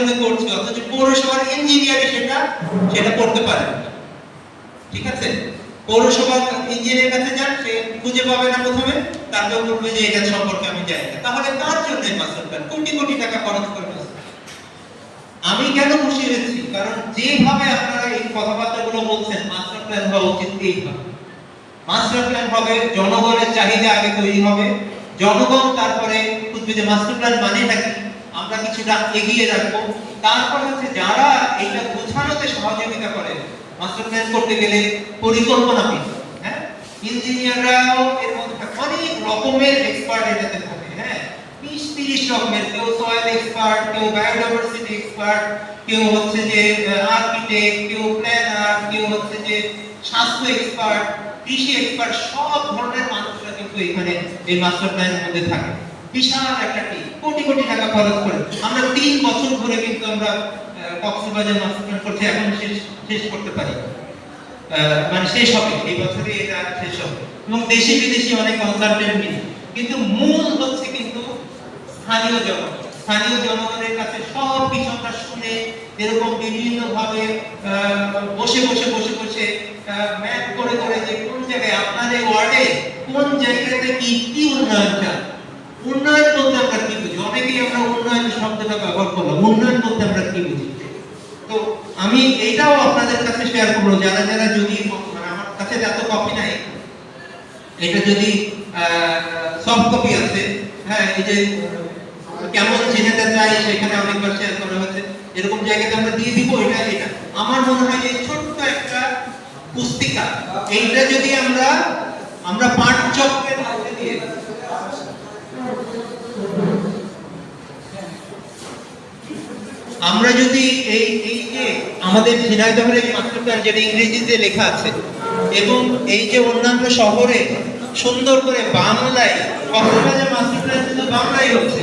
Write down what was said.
জন্য করছি, অথচ পৌরসভার ইঞ্জিনিয়ার সেটা করতে পারে না। ঠিক আছে, পৌরসভার ইঞ্জিনিয়ারের কাছে যান, সে খুঁজে পাবে না প্রথমে, তারপর বলবে যে এটা সম্পর্কে আমি জানি না। তাহলে তার জন্য মাস্টার প্ল্যান কোটি কোটি টাকা খরচ করে। আমি কেন খুশি হয়েছি, কারণ যেভাবে আপনারা এই কথাবার্তাগুলো বলছেন, মাস্টার প্ল্যান হওয়া উচিত এইভাবে। মাস্টার প্ল্যান হবে, জনগণের চাহিদা আগে তৈরি হবে, জনগণ তারপরে বুঝবে যে মাস্টার প্ল্যান মানে নাকি, আমরা কিছুটা এগিয়ে রাখবো। তারপর হচ্ছে যারা এটা বোঝানোতে সহযোগিতা করে, মাস্টার প্ল্যান করতে গেলে পরিকল্পনাবিদ, হ্যাঁ, ইঞ্জিনিয়াররাও এর মধ্যে অনেক রকমের এক্সপার্ট এটাতে থাকে, হ্যাঁ, 20-30 রকমের, কেউ সয়েল এক্সপার্ট, কেউ বায়োডাইভার্সিটি এক্সপার্ট, কেউ হচ্ছে যে আর্কিটেক্ট, কেউ প্ল্যানার, কেউ হচ্ছে যে স্বাস্থ্য এক্সপার্ট, কৃষি এক্সপার্ট, সব ধরনের মানুষরা কিন্তু এখানে এই মাস্টার প্ল্যানের মধ্যে থাকে। বিশাল একটা টিম, কোটি কোটি টাকা খরচ করে আমরা 3 বছর ধরে কিন্তু আমরা কক্সবাজার মাস্টার প্ল্যান করতে এখন শেষ করতে পারি, মানে শেষ হবে এই বছরে, এটা শেষ হবে। এবং দেশি বিদেশি অনেক কনসালটেন্ট মিলে, কিন্তু মূল হচ্ছে কিন্তু স্থানীয় জনগণের কাছে সব কিছু আমরা শুনে, এরকম বিভিন্ন ভাবে বসে ম্যাপ করে যে কোন জায়গায় আপনাদের ওয়ার্ডে কোন জায়গাতে কি উন্নয়ন চান, উন্নয়ন বলতে আমরা কি বুঝি, অনেকেই আমরা উন্নয়ন শব্দটা ব্যবহার করলাম, উন্নয়ন বলতে আমরা কি বুঝি। তো আমি এইটাও আপনাদের কাছে শেয়ার করবো, যারা যদি আমার কাছে এত কপি নাই, এটা যদি সফট কপি আছে, হ্যাঁ, এই যে কেমন চিনেতে চাই সেখানে অনেকবার শেয়ার করা হয়েছে, এরকম জায়গাতে আমরা দিয়ে দিব। এটা আমার মনে হয় যে ছোট্ট একটা পুস্তিকা, এইটা যদি আমরা পাঠচক্রের মধ্যে দিয়ে আমরা যদি এই যে আমাদের ঝিনাইদহের এই মাস্টার প্ল্যান যেটা ইংরেজিতে লেখা আছে, এবং এই যে অন্যান্য শহরে সুন্দর করে বাংলায়, কক্সবাজার মাস্টার প্ল্যান শুধু বাংলায় হচ্ছে,